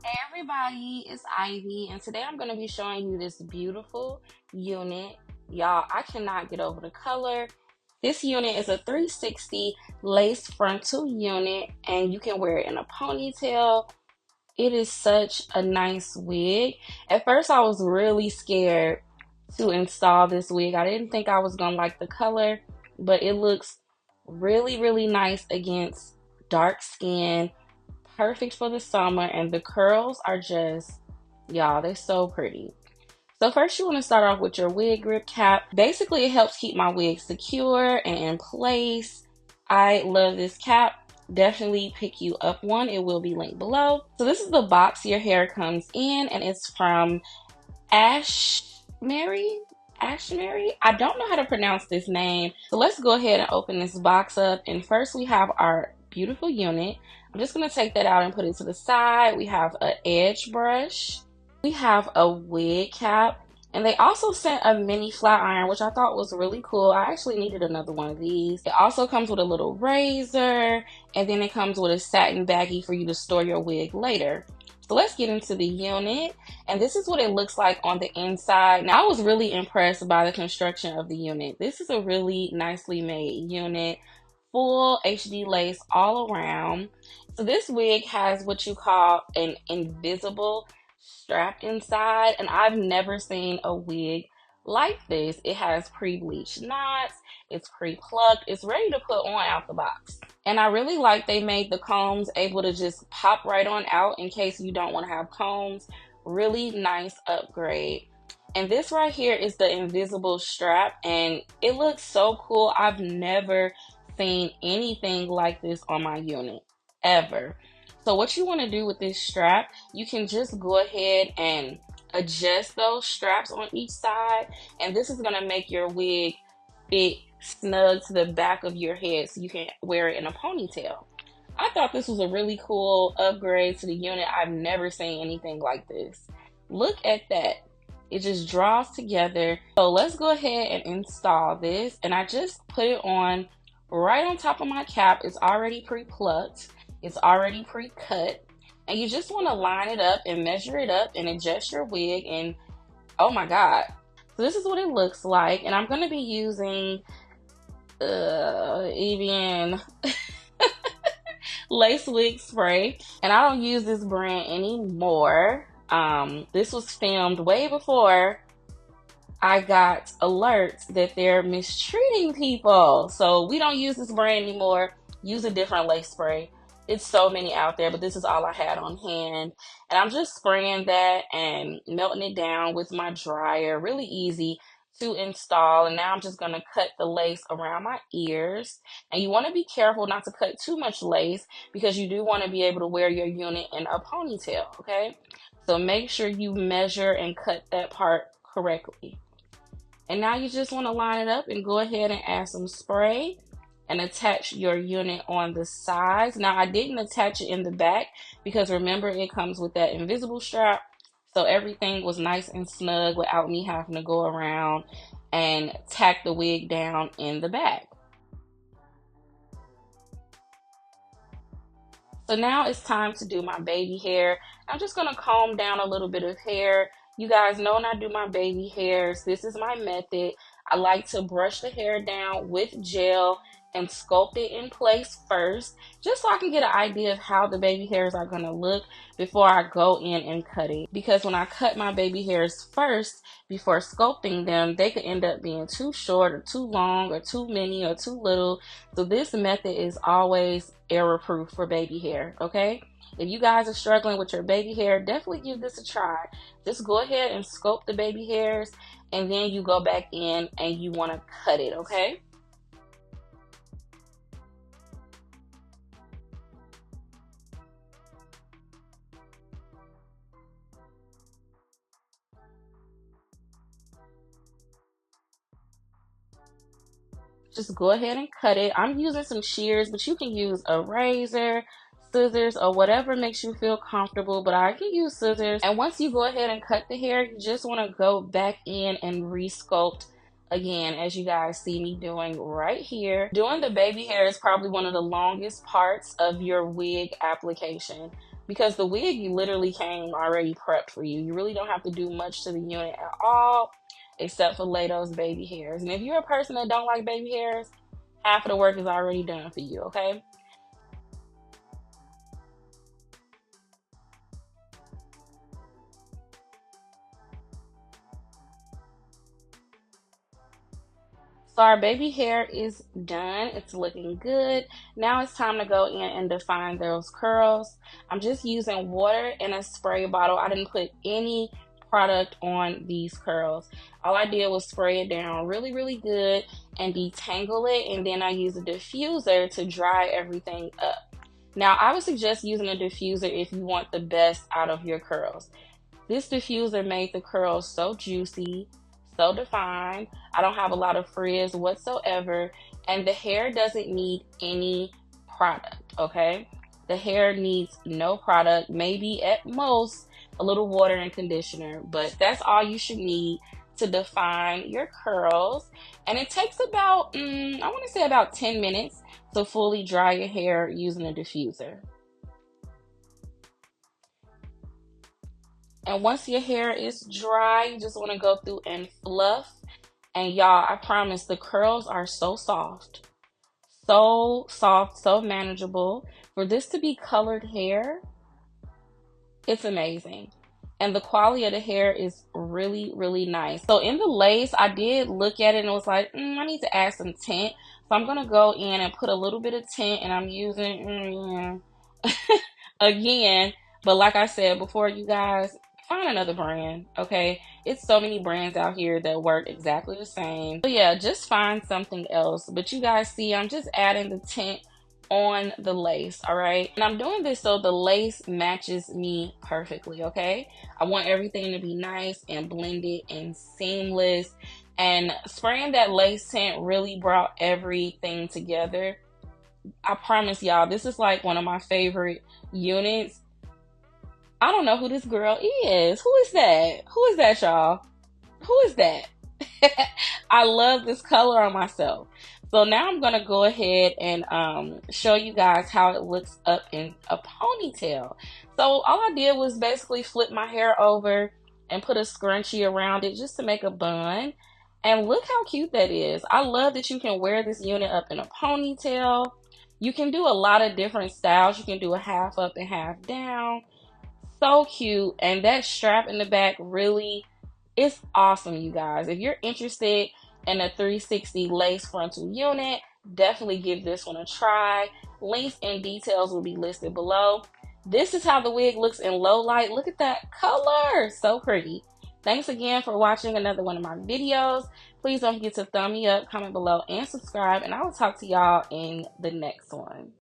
Hey everybody, it's Ivy, and today I'm going to be showing you this beautiful unit. Y'all, I cannot get over the color. This unit is a 360 lace frontal unit, and you can wear it in a ponytail. It is such a nice wig. At first, I was really scared to install this wig. I didn't think I was going to like the color, but it looks really, really nice against dark skin, perfect for the summer, and the curls are just, y'all, they're so pretty. So first you want to start off with your wig grip cap. Basically it helps keep my wig secure and in place. I love this cap. Definitely pick you up one. It will be linked below. So this is the box your hair comes in, and it's from Ashmary. Ashmary? I don't know how to pronounce this name. So let's go ahead and open this box up. And first we have our beautiful unit. I'm just going to take that out and put it to the side. We have an edge brush. We have a wig cap. And they also sent a mini flat iron, which I thought was really cool. I actually needed another one of these. It also comes with a little razor. And then it comes with a satin baggie for you to store your wig later. So let's get into the unit, and this is what it looks like on the inside. Now I was really impressed by the construction of the unit. This is a really nicely made unit, full HD lace all around. So this wig has what you call an invisible strap inside, and I've never seen a wig like this. It has pre-bleached knots, it's pre-plucked, it's ready to put on out the box. And I really like they made the combs able to just pop right on out in case you don't want to have combs. Really nice upgrade. And this right here is the invisible strap, and it looks so cool. I've never seen anything like this on my unit, ever. So what you want to do with this strap, you can just go ahead and adjust those straps on each side, and this is going to make your wig fit snug to the back of your head so you can wear it in a ponytail. I thought this was a really cool upgrade to the unit. I've never seen anything like this. Look at that. It just draws together. So let's go ahead and install this, and I just put it on right on top of my cap. It's already pre-plucked. It's already pre-cut, and you just want to line it up and measure it up and adjust your wig, and oh my god. So this is what it looks like, and I'm going to be using Evian lace wig spray, and I don't use this brand anymore. This was filmed way before I got alerts that they're mistreating people, so we don't use this brand anymore. Use a different lace spray. It's so many out there, but this is all I had on hand, and I'm just spraying that and melting it down with my dryer. Really easy to install. And now I'm just going to cut the lace around my ears, and you want to be careful not to cut too much lace because you do want to be able to wear your unit in a ponytail. Okay, so make sure you measure and cut that part correctly. And now you just want to line it up and go ahead and add some spray and attach your unit on the sides. Now I didn't attach it in the back because remember it comes with that invisible strap, so everything was nice and snug without me having to go around and tack the wig down in the back. So now it's time to do my baby hair. I'm just going to comb down a little bit of hair. You guys know when I do my baby hairs, this is my method. I like to brush the hair down with gel and sculpt it in place first, just so I can get an idea of how the baby hairs are going to look before I go in and cut it. Because when I cut my baby hairs first, before sculpting them, they could end up being too short or too long or too many or too little. So this method is always error proof for baby hair, okay? If you guys are struggling with your baby hair, definitely give this a try. Just go ahead and sculpt the baby hairs, and then you go back in and you want to cut it, okay? Just go ahead and cut it. I'm using some shears, but you can use a razor, scissors, or whatever makes you feel comfortable, but I can use scissors. And once you go ahead and cut the hair, you just want to go back in and re-sculpt again, as you guys see me doing right here. Doing the baby hair is probably one of the longest parts of your wig application. because the wig you literally came already prepped for you. You really don't have to do much to the unit at all except for lay those baby hairs. And if you're a person that don't like baby hairs, half of the work is already done for you, okay? So our baby hair is done. It's looking good. Now it's time to go in and define those curls. I'm just using water in a spray bottle. I didn't put any product on these curls. All I did was spray it down really, really good and detangle it. And then I use a diffuser to dry everything up. Now I would suggest using a diffuser if you want the best out of your curls. This diffuser made the curls so juicy, so defined. I don't have a lot of frizz whatsoever, and the hair doesn't need any product, okay? The hair needs no product, maybe at most a little water and conditioner, but that's all you should need to define your curls. And it takes about, I want to say about 10 minutes to fully dry your hair using a diffuser. And once your hair is dry, you just want to go through and fluff. And y'all, I promise the curls are so soft. So soft, so manageable. For this to be colored hair, it's amazing. And the quality of the hair is really, really nice. So in the lace, I did look at it and was like, I need to add some tint. So I'm going to go in and put a little bit of tint, and I'm using, again, but like I said before, you guys, find another brand, okay? It's so many brands out here that work exactly the same. So yeah, just find something else. But you guys see, I'm just adding the tint on the lace, all right? And I'm doing this so the lace matches me perfectly, okay? I want everything to be nice and blended and seamless. And spraying that lace tint really brought everything together. I promise y'all, this is like one of my favorite units. I don't know who this girl is. Who is that? Who is that, y'all? Who is that? I love this color on myself. So now I'm going to go ahead and show you guys how it looks up in a ponytail. So all I did was basically flip my hair over and put a scrunchie around it just to make a bun. And look how cute that is. I love that you can wear this unit up in a ponytail. You can do a lot of different styles. You can do a half up and half down. So cute. And that strap in the back really is awesome, you guys. If you're interested in a 360 lace frontal unit, definitely give this one a try. Links and details will be listed below. This is how the wig looks in low light. Look at that color. So pretty. Thanks again for watching another one of my videos. Please don't forget to thumb me up, comment below, and subscribe. And I will talk to y'all in the next one.